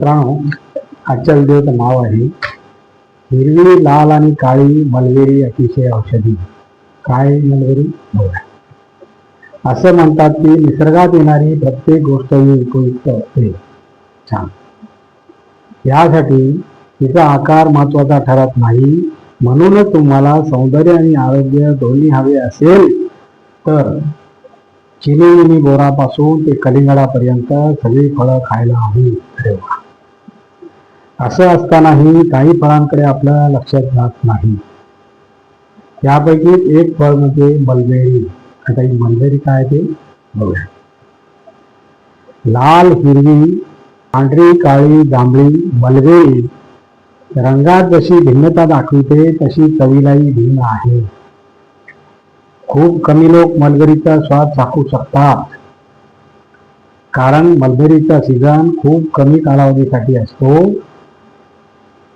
मित्रांनो, आजच्या व्हिडिओचं नाव आहे हिरवी, लाल आणि काळी मलबेरी अतिशय औषधी. काय मलबेरी? असं म्हणतात की निसर्गात येणारी प्रत्येक गोष्ट ही उपयुक्त असते. छान. यासाठी तिचा आकार महत्वाचा ठरत नाही. म्हणूनच तुम्हाला सौंदर्य आणि आरोग्य दोन्ही हवे असेल तर चिनी बोरापासून ते कलिंगडापर्यंत सगळी फळं खायला हवी. असं असतानाही काही फळांकडे आपल्याला लक्षात जात नाही. त्यापैकी एक फळ म्हणजे मलबेरी. आता ही मलबेरी काय ते बघूया. लाल, हिरवी, पांढरी, काळी, जांभळी मलबेरी रंगात जशी भिन्नता दाखविते तशी चवीलाही भिन्न आहे. खूप कमी लोक मलबेरीचा स्वाद चाखू शकतात, कारण मलबेरीचा सीझन खूप कमी कालावधीसाठी असतो.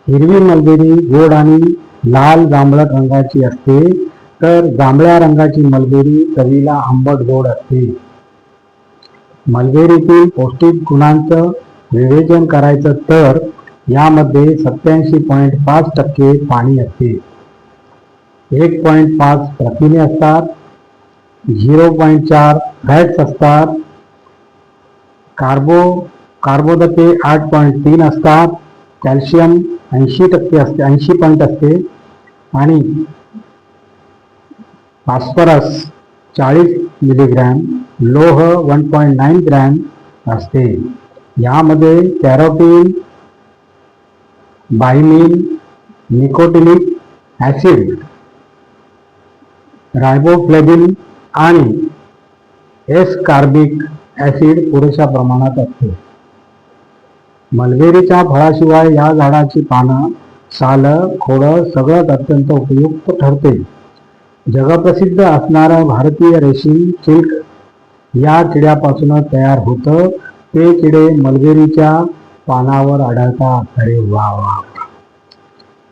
हिरवी मलबेरी गोड आणि लाल जांभळट रंगाची असते, तर जांभळ्या रंगाची मलबेरी चवीला आंबट गोड असते. मलबेरीतील पौष्टिक गुणांचं विवेचन करायचं तर यामध्ये 87.5% पाणी असते, 1.5 प्रथिने असतात, 0.4 फॅट्स असतात, कार्बोदके 8.3 असतात, कॅल्शियम 80% असते, 80 असते आणि फॉस्फरस 40 मिलीग्रॅम, लोह 1.9 ग्रॅम असते. यामध्ये कॅरोटीन, बायमिन, निकोटिनिक ॲसिड, रायबोफ्लेविन आणि एस-कार्बिक ॲसिड पुरेशा प्रमाणात असते. मलबेरीच्या फळाशिवाय या झाडाची पानं, सालं, खोडं सगळंच अत्यंत उपयुक्त ठरते. जगप्रसिद्ध असणारं भारतीय रेशीम सिल्क या किड्यापासूनच तयार होतं. ते किडे मलबेरीच्या पानावर आढळतात. अरे वा वा.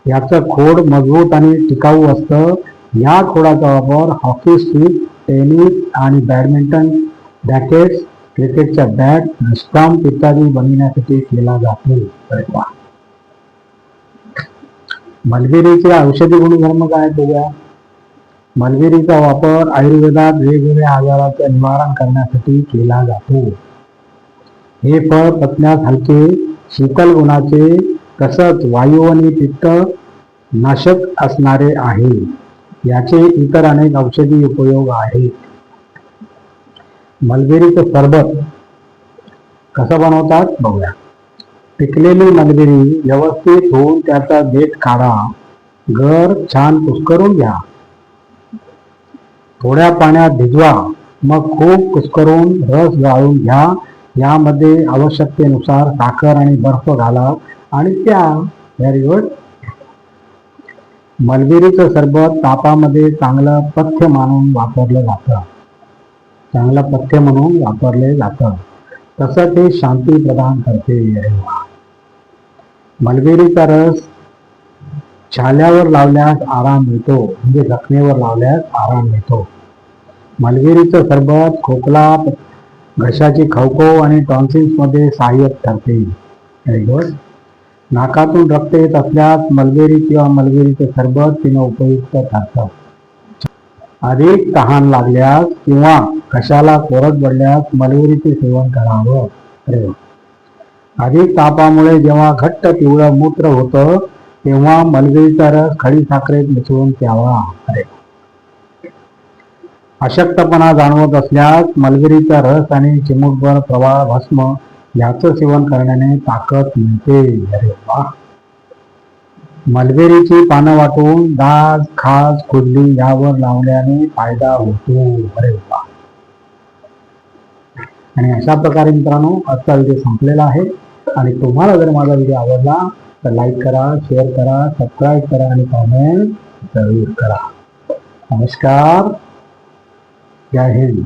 याचं खोड मजबूत आणि टिकाऊ असतं. या खोडाचा वापर हॉकी स्टिक, टेनिस आणि बॅडमिंटन रॅकेट्स, क्रिकेटच्या बॅट, स्टंप इत्यादी बनविण्यासाठी केला जातो. मलबेरीचे औषधी गुणधर्म काय बघूया. मलबेरीचा वापर आयुर्वेदात वेगवेगळ्या आजाराचे निवारण करण्यासाठी केला जातो. हे फळ पचण्यास हलके, शीतल गुणाचे तसंच वायू आणि पित्त नाशक असणारे आहे. याचे इतर अनेक औषधी उपयोग आहेत. मलबेरीचं सरबत कसं बनवतात बघूया. पिकलेली मलबेरी व्यवस्थित धुवून त्याचा देठ काढा. गर छान कुस्करून घ्या. थोड्या पाण्यात भिजवा. मग खूप कुस्करून रस गाळून घ्या. यामध्ये आवश्यकतेनुसार साखर आणि बर्फ घाला आणि प्या. Very good. मलबेरीचं सरबत तापामध्ये चांगलं पथ्य म्हणून वापरले जातं. तसं ते शांती प्रदान करते. मलबेरीचा रस छाल्यावर लावल्यास आराम मिळतो, म्हणजे जखमेवर लावल्यास आराम मिळतो. मलबेरीचं सरबत खोकला, घशाची खवखव आणि टॉन्सिल्समध्ये सहाय्यक ठरते. Very good. नाकातून रक्त येत असल्यास मलबेरी किंवा मलबेरीचे सरबत पिणं उपयुक्त ठरतं. अधिक तहान लागल्यास किंवा घशाला कोरड पडल्यास मलबेरीचे सेवन करावं. अधिक तापामुळे जेव्हा घट्ट पिवळं मूत्र होतं तेव्हा मलबेरीचा रस खडी साखरेत मिसळून प्यावा. अशक्तपणा जाणवत असल्यास मलबेरीचा रस आणि चिमूटभर प्रवाळ भस्म याचं सेवन करण्याने ताकद मिळते. अरे वा. मलबेरीची पानं वाटून डास, खाज, खुजली यावर लावल्याने फायदा होतो. अरे वा. आणि अशा प्रकारे मित्रांनो आजचा व्हिडिओ संपलेला आहे. आणि तुम्हाला जर माझा व्हिडिओ आवडला तर लाईक करा, शेअर करा, सबस्क्राईब करा आणि कमेंट जरूर करा. नमस्कार. जय हिंद.